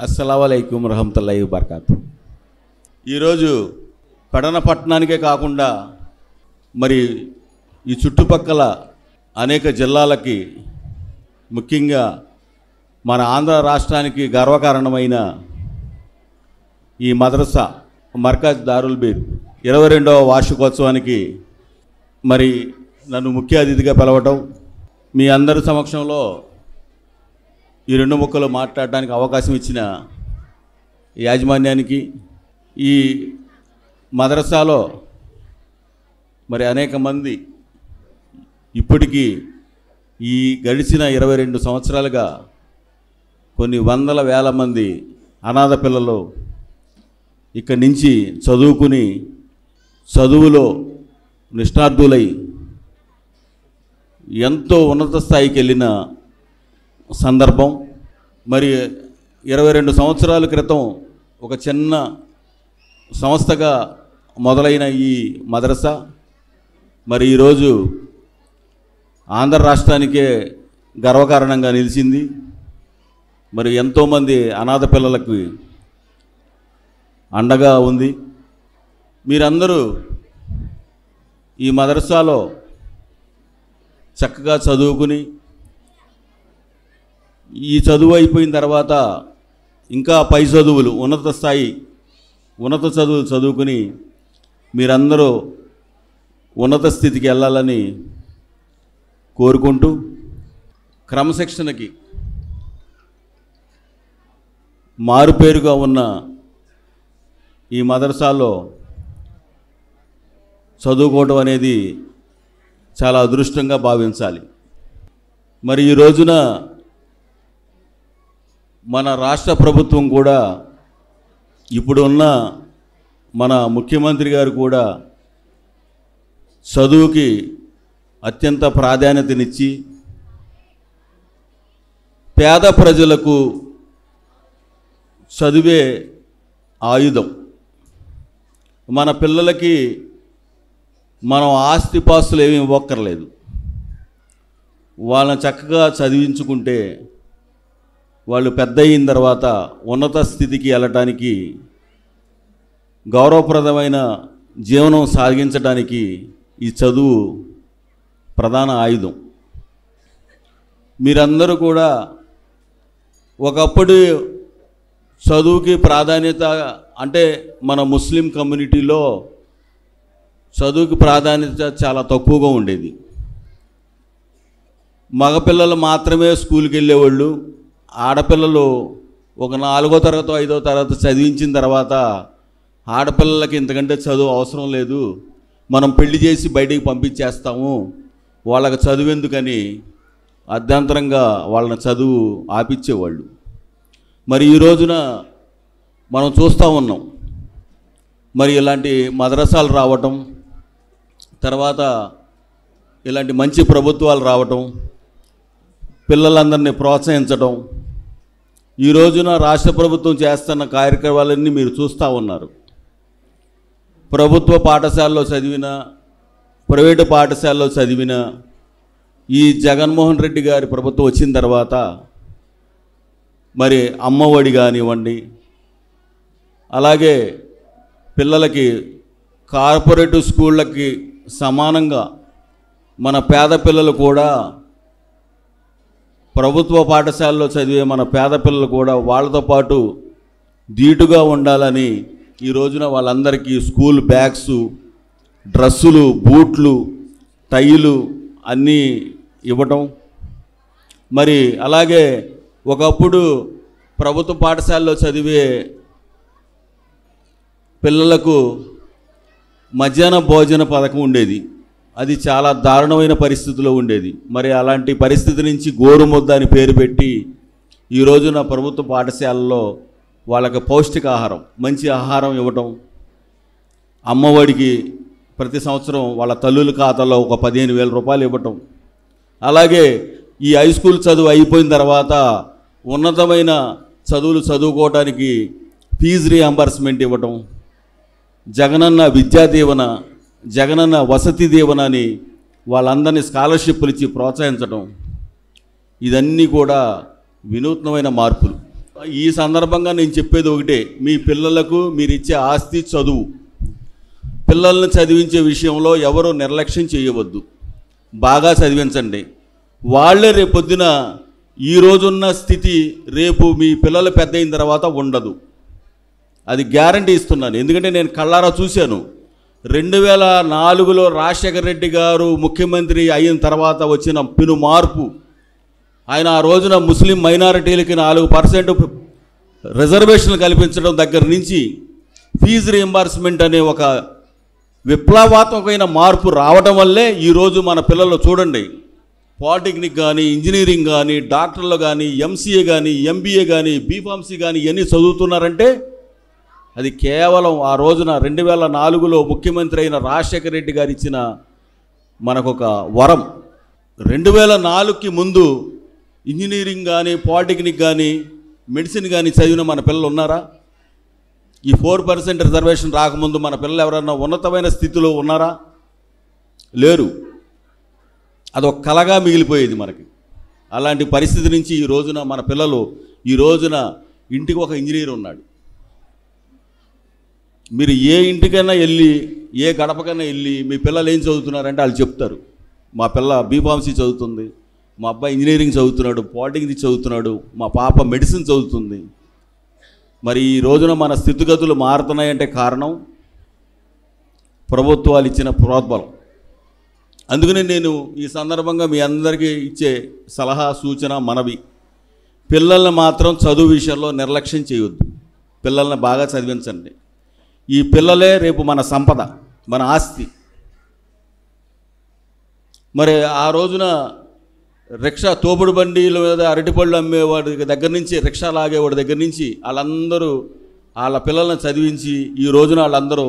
అస్సలాముఅలైకుం రహమతుల్లాహి వబర్కాతు. ఈరోజు పెడన పట్టణానికే కాకుండా మరి ఈ చుట్టుపక్కల అనేక జిల్లాలకి, ముఖ్యంగా మన ఆంధ్ర రాష్ట్రానికి గర్వకారణమైన ఈ మద్రసా మర్కజ్ దారుల్ బీర్ 22వ వార్షికోత్సవానికి మరి నన్ను ముఖ్య అతిథిగా పిలవటం, మీ అందరి సమక్షంలో ఈ రెండు ముక్కలు మాట్లాడడానికి అవకాశం ఇచ్చిన యాజమాన్యానికి, ఈ మద్రసాలో మరి అనేక మంది ఇప్పటికీ ఈ గడిచిన 22 సంవత్సరాలుగా కొన్ని వందల వేల మంది అనాథ పిల్లలు ఇక్కడి నుంచి చదువుకుని చదువులో నిష్ణార్థులై ఎంతో ఉన్నత స్థాయికి వెళ్ళిన సందర్భం. మరి 22 సంవత్సరాల క్రితం ఒక చిన్న సంస్థగా మొదలైన ఈ మద్రసా మరి ఈరోజు ఆంధ్ర రాష్ట్రానికే గర్వకారణంగా నిలిచింది. మరి ఎంతోమంది అనాథ పిల్లలకు అండగా ఉంది. మీరందరూ ఈ మద్రసాలో చక్కగా చదువుకుని, ఈ చదువు అయిపోయిన తర్వాత ఇంకా పై చదువులు, ఉన్నత స్థాయి ఉన్నత చదువులు చదువుకుని మీరందరూ ఉన్నత స్థితికి వెళ్ళాలని కోరుకుంటూ, క్రమశిక్షణకి మారుపేరుగా ఉన్న ఈ మదర్సాలో చదువుకోవడం అనేది చాలా అదృష్టంగా భావించాలి. మరి ఈ రోజున మన రాష్ట్ర ప్రభుత్వం కూడా, ఇప్పుడు ఉన్న మన ముఖ్యమంత్రి గారు కూడా చదువుకి అత్యంత ప్రాధాన్యతనిచ్చి పేద ప్రజలకు చదువే ఆయుధం. మన పిల్లలకి మనం ఆస్తిపాస్తులు ఏమీ ఇవ్వక్కర్లేదు, వాళ్ళని చక్కగా చదివించుకుంటే వాళ్ళు పెద్ద అయిన తర్వాత ఉన్నత స్థితికి వెళ్ళటానికి, గౌరవప్రదమైన జీవనం సాగించడానికి ఈ చదువు ప్రధాన ఆయుధం. మీరందరూ కూడా ఒకప్పుడు చదువుకి ప్రాధాన్యత అంటే మన ముస్లిం కమ్యూనిటీలో చదువుకి ప్రాధాన్యత చాలా తక్కువగా ఉండేది. మగపిల్లలు మాత్రమే స్కూల్కి వెళ్ళేవాళ్ళు. ఆడపిల్లలు ఒక 4వ తరగతి 5వ తరగతి చదివించిన తర్వాత ఆడపిల్లలకి ఇంతకంటే చదువు అవసరం లేదు, మనం పెళ్లి చేసి బయటికి పంపించేస్తాము, వాళ్ళకి చదువు ఎందుకని అర్ధాంతరంగా వాళ్ళని చదువు ఆపిచ్చేవాళ్ళు. మరి ఈ రోజున మనం చూస్తూ ఉన్నాం, మరి ఇలాంటి మద్రసాలు రావటం, తర్వాత ఇలాంటి మంచి ప్రభుత్వాలు రావటం, పిల్లలందరినీ ప్రోత్సహించడం, ఈ రోజున రాష్ట్ర ప్రభుత్వం చేస్తున్న కార్యక్రమాలన్నీ మీరు చూస్తూ ఉన్నారు. ప్రభుత్వ పాఠశాలలో చదివిన, ప్రైవేటు పాఠశాలలో చదివిన, ఈ జగన్మోహన్ రెడ్డి గారి ప్రభుత్వం వచ్చిన తర్వాత మరి అమ్మఒడి కానివ్వండి, అలాగే పిల్లలకి కార్పొరేట్ స్కూళ్ళకి సమానంగా మన పేద పిల్లలు కూడా, ప్రభుత్వ పాఠశాలలో చదివే మన పేద పిల్లలు కూడా వాళ్ళతో పాటు ధీటుగా ఉండాలని ఈ రోజున వాళ్ళందరికీ స్కూల్ బ్యాగ్స్, డ్రెస్సులు, బూట్లు, టైలు అన్నీ ఇవ్వటం. మరి అలాగే ఒకప్పుడు ప్రభుత్వ పాఠశాలలో చదివే పిల్లలకు మధ్యాహ్న భోజన పథకం ఉండేది, అది చాలా దారుణమైన పరిస్థితిలో ఉండేది. మరి అలాంటి పరిస్థితి నుంచి గోరుముద్ద అని పేరు పెట్టి ఈ రోజున ప్రభుత్వ పాఠశాలలో వాళ్ళకి పౌష్టికాహారం, మంచి ఆహారం ఇవ్వటం, అమ్మఒడికి ప్రతి సంవత్సరం వాళ్ళ తల్లుల ఖాతాలో ఒక 15,000 రూపాయలు ఇవ్వటం, అలాగే ఈ హై స్కూల్ చదువు అయిపోయిన తర్వాత ఉన్నతమైన చదువులు చదువుకోవడానికి ఫీజు రీఎంబర్స్మెంట్ ఇవ్వటం, జగనన్న విద్యా దీవెన, జగనన్న వసతి దీవెన అని వాళ్ళందరినీ స్కాలర్షిప్లు ఇచ్చి ప్రోత్సహించడం, ఇదన్నీ కూడా వినూత్నమైన మార్పులు. ఈ సందర్భంగా నేను చెప్పేది ఒకటే, మీ పిల్లలకు మీరు ఇచ్చే ఆస్తి చదువు. పిల్లల్ని చదివించే విషయంలో ఎవరు నిర్లక్ష్యం చేయవద్దు, బాగా చదివించండి. వాళ్ళే రేపొద్దున ఈ రోజున్న స్థితి రేపు మీ పిల్లలు పెద్ద అయిన తర్వాత ఉండదు, అది గ్యారంటీ ఇస్తున్నాను. ఎందుకంటే నేను కళ్ళారా చూశాను. 2004లో రాజశేఖర రెడ్డి గారు ముఖ్యమంత్రి అయిన తర్వాత వచ్చిన పెను మార్పు. ఆయన ఆ రోజున ముస్లిం మైనారిటీలకి 4% రిజర్వేషన్లు కల్పించడం దగ్గర నుంచి ఫీజు రియంబర్స్మెంట్ అనే ఒక విప్లవాత్మకమైన మార్పు రావడం వల్లే ఈరోజు మన పిల్లలు చూడండి, పాలిటెక్నిక్ కానీ, ఇంజనీరింగ్ కానీ, డాక్టర్లు కానీ, ఎంసీఏ కానీ, ఎంబీఏ కానీ, బీఫార్మసీ కానీ ఇవన్నీ చదువుతున్నారంటే అది కేవలం ఆ రోజున 2004లో ముఖ్యమంత్రి అయిన రాజశేఖర రెడ్డి గారు ఇచ్చిన మనకొక వరం. 2004కి ముందు ఇంజనీరింగ్ కానీ, పాలిటెక్నిక్ కానీ, మెడిసిన్ కానీ చదివిన మన పిల్లలు ఉన్నారా? ఈ 4% రిజర్వేషన్ రాకముందు మన పిల్లలు ఎవరన్నా ఉన్నతమైన స్థితిలో ఉన్నారా? లేరు. అదొక కలగా మిగిలిపోయేది మనకి. అలాంటి పరిస్థితి నుంచి ఈ రోజున మన పిల్లలు, ఈ రోజున ఇంటికి ఒక ఇంజనీర్ ఉన్నాడు. మీరు ఏ ఇంటికైనా వెళ్ళి, ఏ గడపకైనా వెళ్ళి మీ పిల్లలు ఏం చదువుతున్నారంటే వాళ్ళు చెప్తారు, మా పిల్ల బీఫార్మసీ చదువుతుంది, మా అబ్బాయి ఇంజనీరింగ్ చదువుతున్నాడు, పాలిటెక్నిక్ చదువుతున్నాడు, మా పాప మెడిసిన్ చదువుతుంది. మరి ఈ రోజున మన స్థితిగతులు మారుతున్నాయంటే కారణం ప్రభుత్వాలు ఇచ్చిన ప్రోద్బలం. అందుకని నేను ఈ సందర్భంగా మీ అందరికీ ఇచ్చే సలహా, సూచన, మనవి, పిల్లల్ని మాత్రం చదువు విషయంలో నిర్లక్ష్యం చేయొద్దు. పిల్లల్ని బాగా చదివించండి. ఈ పిల్లలే రేపు మన సంపద, మన ఆస్తి. మరి ఆ రోజున రిక్షా తోపుడు బండిల మీద అరటిపళ్ళు అమ్మేవాడి దగ్గర నుంచి, రిక్షా లాగేవాడి దగ్గర నుంచి వాళ్ళందరూ వాళ్ళ పిల్లల్ని చదివించి ఈ రోజున వాళ్ళందరూ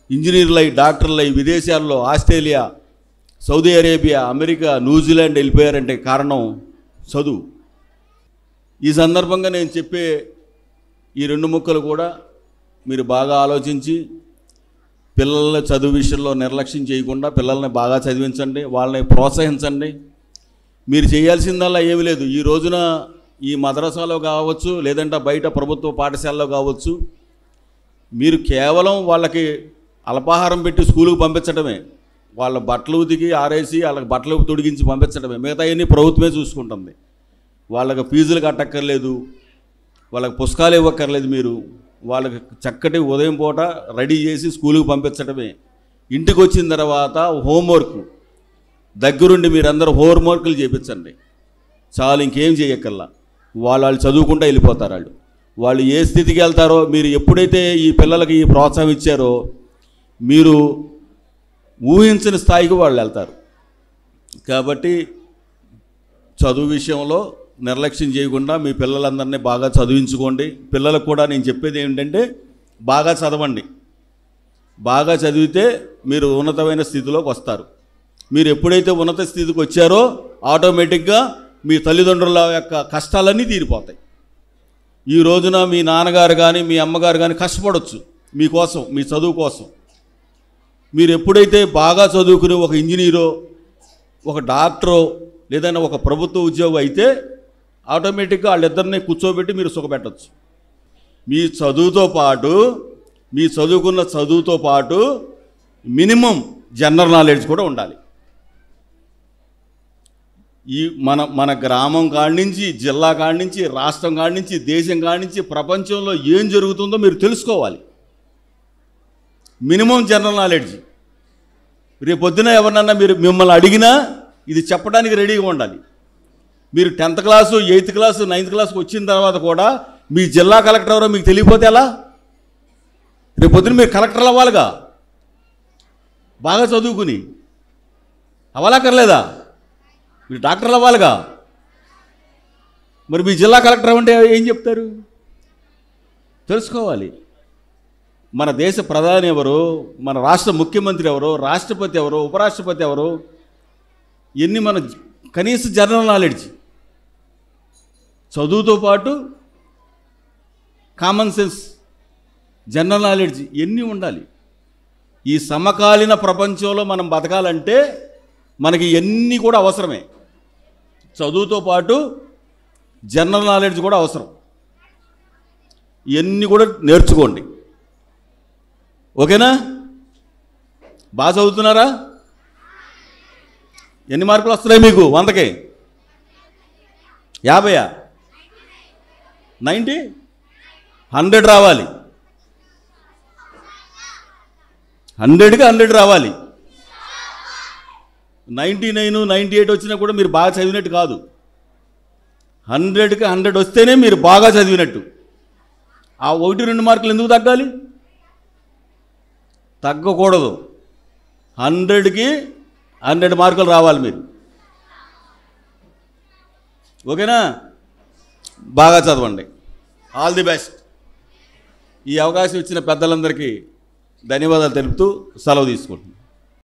ఇంజనీర్లు అయి, డాక్టర్లు అయి విదేశాల్లో ఆస్ట్రేలియా, సౌదీ అరేబియా, అమెరికా, న్యూజిలాండ్ వెళ్ళిపోయారంటే కారణం చదువు. ఈ సందర్భంగా నేను చెప్పే ఈ 2 ముక్కలు కూడా మీరు బాగా ఆలోచించి పిల్లల చదువు విషయంలో నిర్లక్ష్యం చేయకుండా పిల్లల్ని బాగా చదివించండి, వాళ్ళని ప్రోత్సహించండి. మీరు చేయాల్సిందల్లా ఏమీ లేదు. ఈ రోజున ఈ మద్రసాలో కావచ్చు, లేదంటే బయట ప్రభుత్వ పాఠశాలలో కావచ్చు, మీరు కేవలం వాళ్ళకి అల్పాహారం పెట్టి స్కూలుకు పంపించడమే, వాళ్ళ బట్టలు ఉతికి ఆరేసి వాళ్ళకి బట్టలు తొడిగించి పంపించడమే, మిగతా అన్నీ ప్రభుత్వమే చూసుకుంటుంది. వాళ్ళకి ఫీజులు కట్టక్కర్లేదు, వాళ్ళకి పుస్తకాలు ఇవ్వక్కర్లేదు. మీరు వాళ్ళకి చక్కటి ఉదయం పూట రెడీ చేసి స్కూలుకు పంపించడమే. ఇంటికి వచ్చిన తర్వాత హోంవర్క్ దగ్గరుండి మీరందరూ హోంవర్క్లు చేయించండి చాలు, ఇంకేం చేయక్కర్లా. వాళ్ళు చదువుకుంటూ వెళ్ళిపోతారు. వాళ్ళు ఏ స్థితికి వెళ్తారో, మీరు ఎప్పుడైతే ఈ పిల్లలకి ఈ ప్రోత్సాహం ఇచ్చారో మీరు ఊహించని స్థాయికి వాళ్ళు వెళ్తారు. కాబట్టి చదువు విషయంలో నిర్లక్ష్యం చేయకుండా మీ పిల్లలందరినీ బాగా చదివించుకోండి. పిల్లలకు కూడా నేను చెప్పేది ఏంటంటే బాగా చదవండి. బాగా చదివితే మీరు ఉన్నతమైన స్థితిలోకి వస్తారు. మీరు ఎప్పుడైతే ఉన్నత స్థితికి వచ్చారో ఆటోమేటిక్గా మీ తల్లిదండ్రుల యొక్క కష్టాలన్నీ తీరిపోతాయి. ఈ రోజున మీ నాన్నగారు కానీ మీ అమ్మగారు కానీ కష్టపడవచ్చు మీకోసం, మీ చదువు కోసం. మీరు ఎప్పుడైతే బాగా చదువుకుని ఒక ఇంజనీరో, ఒక డాక్టరో, లేదన్నా ఒక ప్రభుత్వ ఉద్యోగం అయితే ఆటోమేటిక్గా వాళ్ళిద్దరినీ కూర్చోబెట్టి మీరు సుఖపెట్టచ్చు. మీ చదువుతో పాటు, మీ చదువుకున్న చదువుతో పాటు మినిమం జనరల్ నాలెడ్జ్ కూడా ఉండాలి. ఈ మన గ్రామం కాడి నుంచి, జిల్లా కాడి నుంచి, రాష్ట్రం కాడి నుంచి, దేశం కాడి నుంచి, ప్రపంచంలో ఏం జరుగుతుందో మీరు తెలుసుకోవాలి. Minimum general knowledge. రేపొద్దున ఎవరినన్నా మిమ్మల్ని అడిగినా ఇది చెప్పడానికి రెడీగా ఉండాలి. మీరు 10th class, 8th class, 9th క్లాస్కి వచ్చిన తర్వాత కూడా మీ జిల్లా కలెక్టర్ ఎవరో మీకు తెలియకపోతే ఎలా? రేపొద్దున మీరు కలెక్టర్లు అవ్వాలిగా, బాగా చదువుకుని. అవ్వాలక్కర్లేదా? మీరు డాక్టర్లు అవ్వాలిగా. మరి మీ జిల్లా కలెక్టర్ అంటే ఏం చెప్తారు? తెలుసుకోవాలి. మన దేశ ప్రధాని ఎవరు, మన రాష్ట్ర ముఖ్యమంత్రి ఎవరు, రాష్ట్రపతి ఎవరు, ఉపరాష్ట్రపతి ఎవరు, ఇవన్నీ మన కనీస జనరల్ నాలెడ్జ్. చదువుతో పాటు కామన్ సెన్స్, జనరల్ నాలెడ్జ్ ఇవన్నీ ఉండాలి. ఈ సమకాలీన ప్రపంచంలో మనం బతకాలంటే మనకి ఇవన్నీ కూడా అవసరమే. చదువుతో పాటు జనరల్ నాలెడ్జ్ కూడా అవసరం. ఇవన్నీ కూడా నేర్చుకోండి. ఓకేనా? బాగా చదువుతున్నారా? ఎన్ని మార్కులు వస్తున్నాయి మీకు 100కి? 50? 90? 100 రావాలి. 100కి 100 రావాలి. 99, 98 వచ్చినా కూడా మీరు బాగా చదివినట్టు కాదు. 100కి 100 వస్తేనే మీరు బాగా చదివినట్టు. ఆ 1-2 మార్కులు ఎందుకు తగ్గాలి? తగ్గకూడదు. 100కి 100 మార్కులు రావాలి మీరు. ఓకేనా? బాగా చదవండి. All the best. ఈ అవకాశం ఇచ్చిన పెద్దలందరికీ ధన్యవాదాలు తెలుపుతూ సెలవు తీసుకుంటున్నాను.